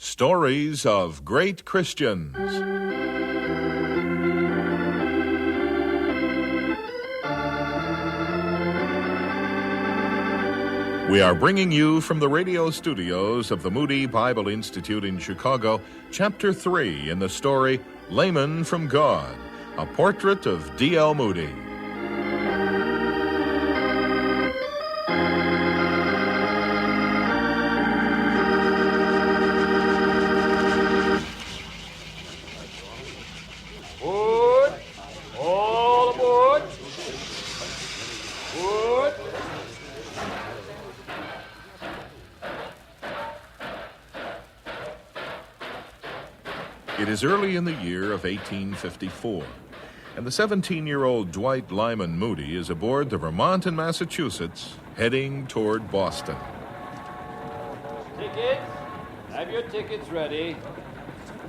Stories of Great Christians. We are bringing you from the radio studios of the Moody Bible Institute in Chicago, Chapter 3 in the story, Layman from God, a portrait of D.L. Moody. It is early in the year of 1854, and the 17-year-old Dwight Lyman Moody is aboard the Vermont and Massachusetts, heading toward Boston. Tickets? Have your tickets ready.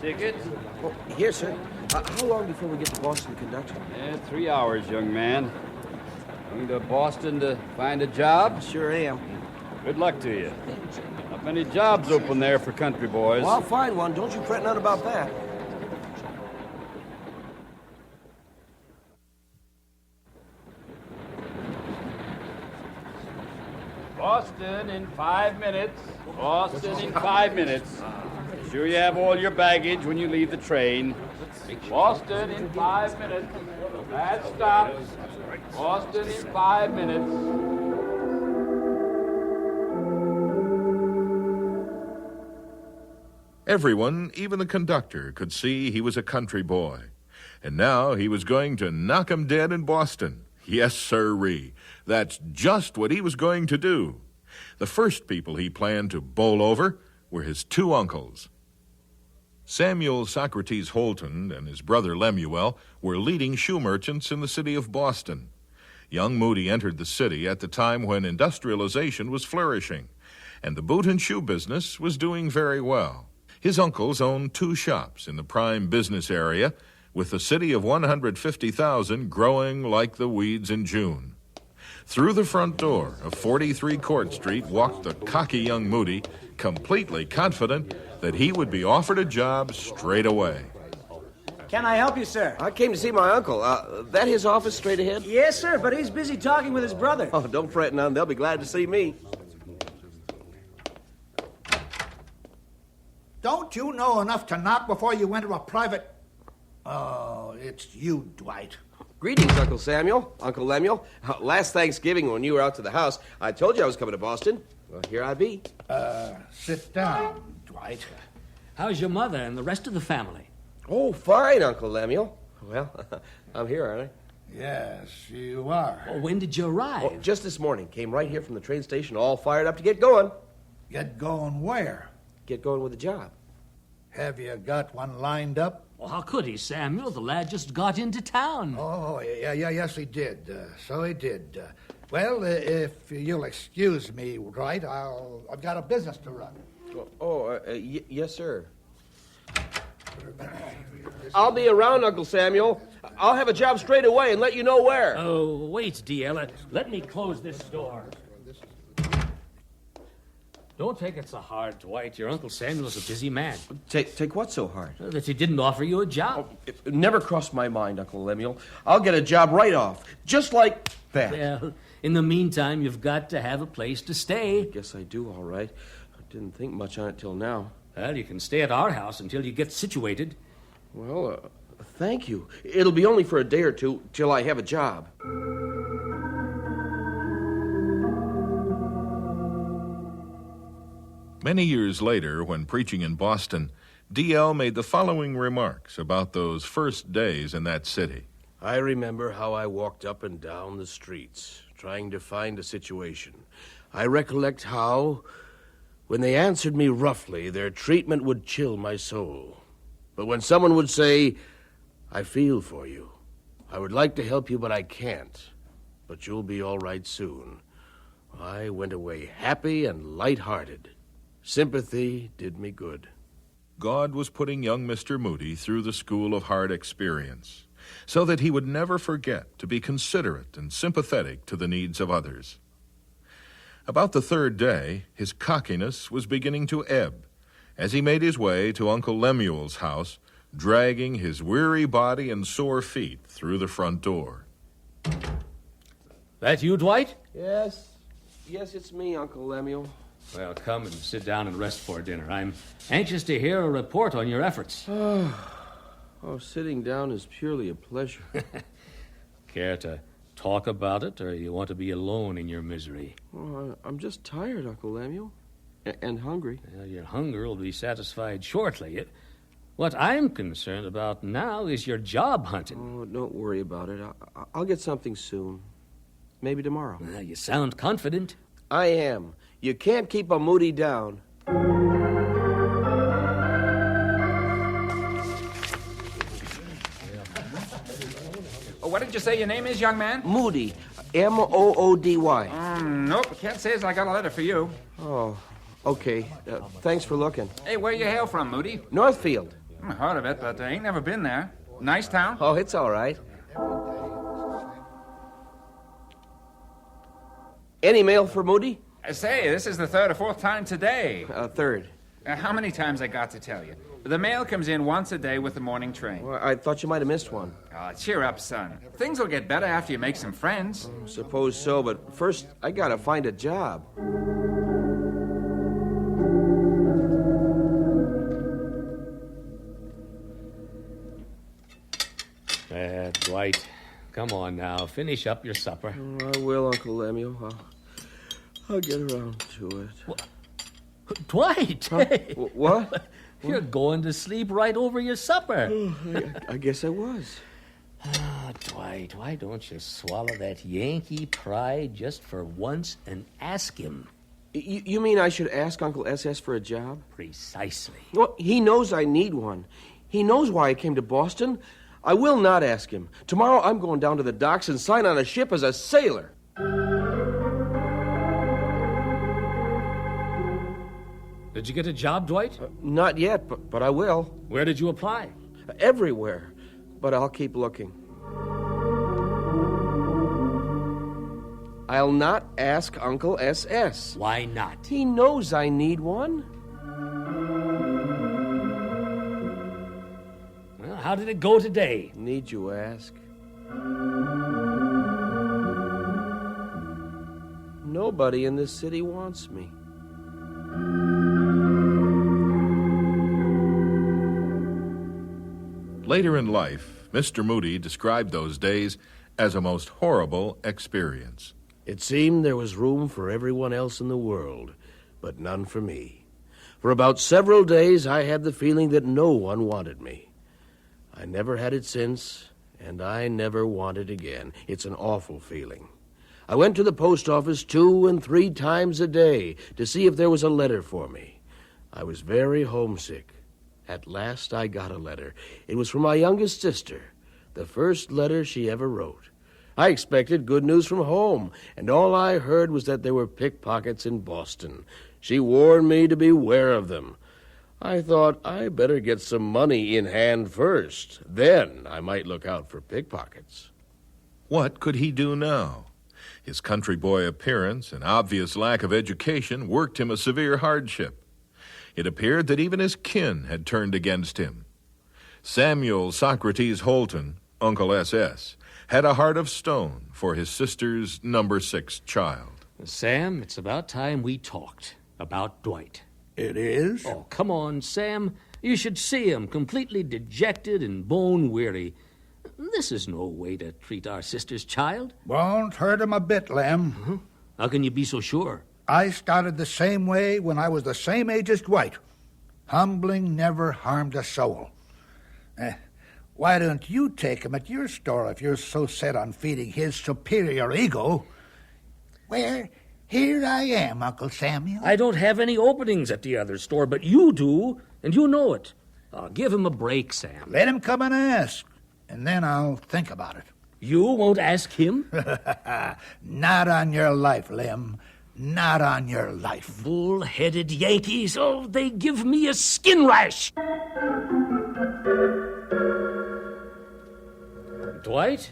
Tickets? Oh, here, sir. How long before we get to Boston, conductor? 3 hours, young man. Going to Boston to find a job? Sure am. Good luck to you. Not many jobs open there for country boys. Well, I'll find one. Don't you fret none about that. Boston in 5 minutes. Boston in 5 minutes. Be sure you have all your baggage when you leave the train. Boston in 5 minutes. Last stop. Boston in 5 minutes. Everyone, even the conductor, could see he was a country boy. And now he was going to knock 'em dead in Boston. Yes, sirree. That's just what he was going to do. The first people he planned to bowl over were his two uncles. Samuel Socrates Holton and his brother Lemuel were leading shoe merchants in the city of Boston. Young Moody entered the city at the time when industrialization was flourishing, and the boot and shoe business was doing very well. His uncles owned 2 shops in the prime business area, with the city of 150,000 growing like the weeds in June. Through the front door of 43 Court Street walked the cocky young Moody, completely confident that he would be offered a job straight away. Can I help you, sir? I came to see my uncle. That his office straight ahead? Yes, sir, but he's busy talking with his brother. Oh, don't fret none. They'll be glad to see me. Don't you know enough to knock before you enter a private... Oh, it's you, Dwight. Greetings, Uncle Samuel, Uncle Lemuel. Last Thanksgiving when you were out to the house, I told you I was coming to Boston. Well, here I be. Sit down, Dwight. How's your mother and the rest of the family? Oh, fine, Uncle Lemuel. Well, I'm here, aren't I? Yes, you are. Well, when did you arrive? Oh, just this morning. Came right here from the train station, all fired up to get going. Get going where? Get going with a job. Have you got one lined up? Well, how could he, Samuel? The lad just got into town. Oh, yes, he did. So he did. Well, if you'll excuse me, Dwight, I've got a business to run. Yes, sir. I'll be around, Uncle Samuel. I'll have a job straight away and let you know where. Oh, wait, D.L. Let me close this door. Don't take it so hard, Dwight. Your Uncle Samuel's a busy man. Take what so hard? That he didn't offer you a job. It never crossed my mind, Uncle Lemuel. I'll get a job right off, just like that. Well, in the meantime, you've got to have a place to stay. Guess I do, all right. I didn't think much on it till now. Well, you can stay at our house until you get situated. Well, thank you. It'll be only for a day or two till I have a job. Many years later, when preaching in Boston, D.L. made the following remarks about those first days in that city. I remember how I walked up and down the streets, trying to find a situation. I recollect how, when they answered me roughly, their treatment would chill my soul. But when someone would say, "I feel for you. I would like to help you, but I can't. But you'll be all right soon," I went away happy and light-hearted. Sympathy did me good. God was putting young Mr. Moody through the school of hard experience, so that he would never forget to be considerate and sympathetic to the needs of others. About the third day, his cockiness was beginning to ebb, as he made his way to Uncle Lemuel's house, dragging his weary body and sore feet through the front door. That you, Dwight? Yes, it's me, Uncle Lemuel. Well, come and sit down and rest for dinner. I'm anxious to hear a report on your efforts. Oh, sitting down is purely a pleasure. Care to talk about it, or you want to be alone in your misery? Oh, I'm just tired, Uncle Lemuel, and hungry. Well, your hunger will be satisfied shortly. What I'm concerned about now is your job hunting. Oh, don't worry about it. I'll get something soon. Maybe tomorrow. Well, you sound confident. I am. You can't keep a Moody down. What did you say your name is, young man? Moody. Moody. Nope, can't say as I got a letter for you. Oh, okay. Thanks for looking. Hey, where you hail from, Moody? Northfield. Heard of it, but I ain't never been there. Nice town? Oh, it's all right. Any mail for Moody? Say, this is the third or fourth time today. Third. How many times I got to tell you? The mail comes in once a day with the morning train. Well, I thought you might have missed one. Oh, cheer up, son. Things will get better after you make some friends. Suppose so, but first I gotta find a job. Dwight, come on now. Finish up your supper. I will, Uncle Lemuel. I'll get around to it. Dwight! Huh? Hey. What? You're going to sleep right over your supper. I guess I was. Dwight, why don't you swallow that Yankee pride just for once and ask him? You mean I should ask Uncle SS for a job? Precisely. Well, he knows I need one. He knows why I came to Boston. I will not ask him. Tomorrow I'm going down to the docks and sign on a ship as a sailor. Did you get a job, Dwight? Not yet, but I will. Where did you apply? Everywhere. But I'll keep looking. I'll not ask Uncle SS. Why not? He knows I need one. Well, how did it go today? Need you ask? Nobody in this city wants me. Later in life, Mr. Moody described those days as a most horrible experience. It seemed there was room for everyone else in the world, but none for me. For about several days, I had the feeling that no one wanted me. I never had it since, and I never want it again. It's an awful feeling. I went to the post office 2 and 3 times a day to see if there was a letter for me. I was very homesick. At last I got a letter. It was from my youngest sister, the first letter she ever wrote. I expected good news from home, and all I heard was that there were pickpockets in Boston. She warned me to beware of them. I thought I better get some money in hand first. Then I might look out for pickpockets. What could he do now? His country boy appearance and obvious lack of education worked him a severe hardship. It appeared that even his kin had turned against him. Samuel Socrates Holton, Uncle SS, had a heart of stone for his sister's number 6 child. Sam, it's about time we talked about Dwight. It is? Oh, come on, Sam. You should see him, completely dejected and bone-weary. This is no way to treat our sister's child. Won't hurt him a bit, Lem. Uh-huh. How can you be so sure? I started the same way when I was the same age as Dwight. Humbling never harmed a soul. Why don't you take him at your store if you're so set on feeding his superior ego? Well, here I am, Uncle Samuel. I don't have any openings at the other store, but you do, and you know it. Give him a break, Sam. Let him come and ask, and then I'll think about it. You won't ask him? Not on your life, Lem. Not on your life. Bull-headed Yankees. Oh, they give me a skin rash. Dwight,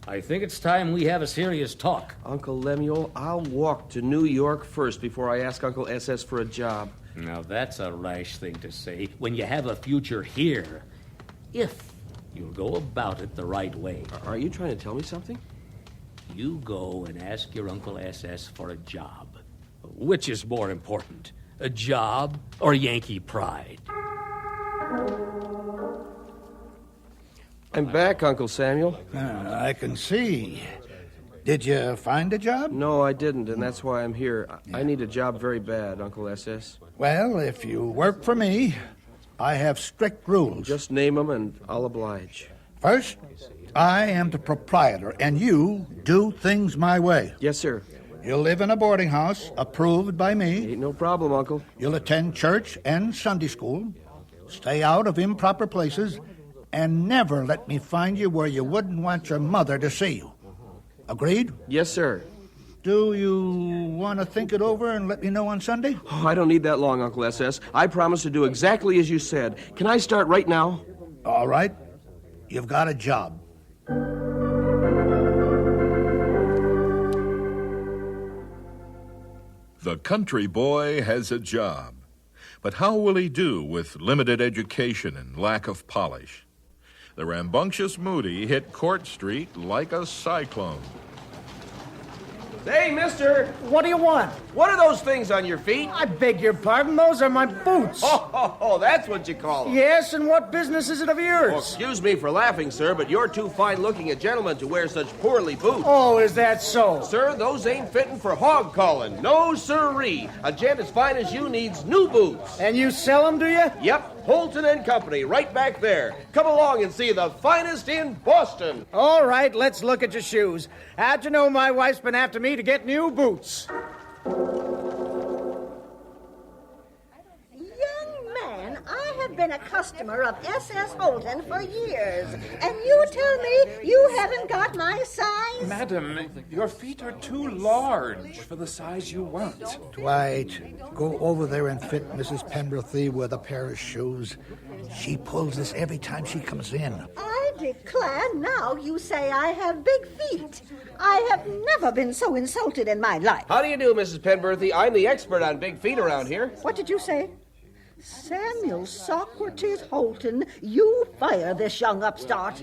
I think it's time we have a serious talk. Uncle Lemuel, I'll walk to New York first before I ask Uncle SS for a job. Now, that's a rash thing to say when you have a future here. If you'll go about it the right way. Are you trying to tell me something? You go and ask your Uncle SS for a job. Which is more important, a job or Yankee pride? I'm back, Uncle Samuel. I can see. Did you find a job? No, I didn't, and that's why I'm here. I need a job very bad, Uncle SS. Well, if you work for me, I have strict rules. Just name them and I'll oblige. First, I am the proprietor, and you do things my way. Yes, sir. You'll live in a boarding house approved by me. Ain't no problem, Uncle. You'll attend church and Sunday school, stay out of improper places, and never let me find you where you wouldn't want your mother to see you. Agreed? Yes, sir. Do you want to think it over and let me know on Sunday? Oh, I don't need that long, Uncle SS. I promise to do exactly as you said. Can I start right now? All right. You've got a job. The country boy has a job. But how will he do with limited education and lack of polish? The rambunctious Moody hit Court Street like a cyclone. Hey, mister! What do you want? What are those things on your feet? I beg your pardon, those are my boots. Oh, that's what you call them. Yes, and what business is it of yours? Well, excuse me for laughing, sir, but you're too fine-looking a gentleman to wear such poorly boots. Oh, is that so? Sir, those ain't fitting for hog calling. No, sirree. A gent as fine as you needs new boots. And you sell them, do you? Yep, Holton and Company, right back there. Come along and see the finest in Boston. All right, let's look at your shoes. How'd you know my wife's been after me to get new boots? Young man, I have been a customer of S.S. Holton for years, and you tell me you haven't got my size? Madam, your feet are too large for the size you want. Dwight, go over there and fit Mrs. Penberthy with a pair of shoes. She pulls this every time she comes in. I declare now you say I have big feet. I have never been so insulted in my life. How do you do, Mrs. Penberthy? I'm the expert on big feet around here. What did you say? Samuel Socrates Holton, you fire this young upstart.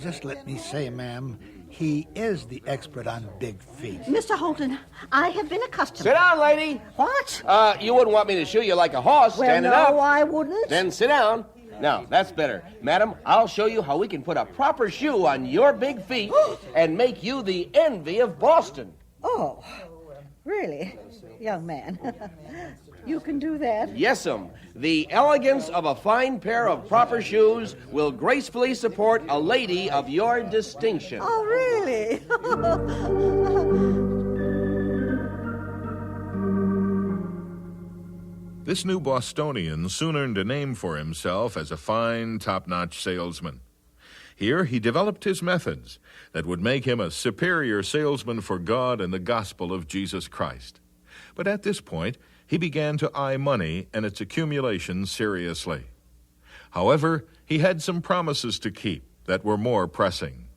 Just let me say, ma'am, he is the expert on big feet. Mr. Holton, I have been a customer. Sit down, lady. What? You wouldn't want me to shoe you like a horse Well, standing no, up. I wouldn't. Then sit down. Now, that's better. Madam, I'll show you how we can put a proper shoe on your big feet and make you the envy of Boston. Oh, really, young man? You can do that? Yes'm. The elegance of a fine pair of proper shoes will gracefully support a lady of your distinction. Oh, really? This new Bostonian soon earned a name for himself as a fine, top-notch salesman. Here he developed his methods that would make him a superior salesman for God and the gospel of Jesus Christ. But at this point, he began to eye money and its accumulation seriously. However, he had some promises to keep that were more pressing.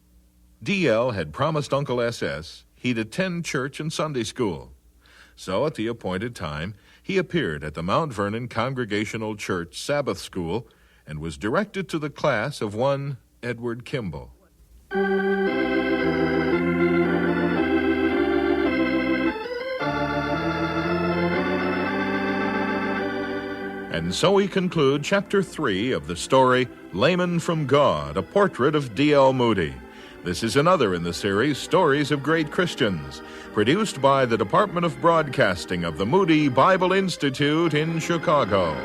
D.L. had promised Uncle S.S. he'd attend church and Sunday school. So at the appointed time, he appeared at the Mount Vernon Congregational Church Sabbath School and was directed to the class of one Edward Kimball. And so we conclude Chapter 3 of the story, Layman from God, a portrait of D.L. Moody. This is another in the series, Stories of Great Christians, produced by the Department of Broadcasting of the Moody Bible Institute in Chicago.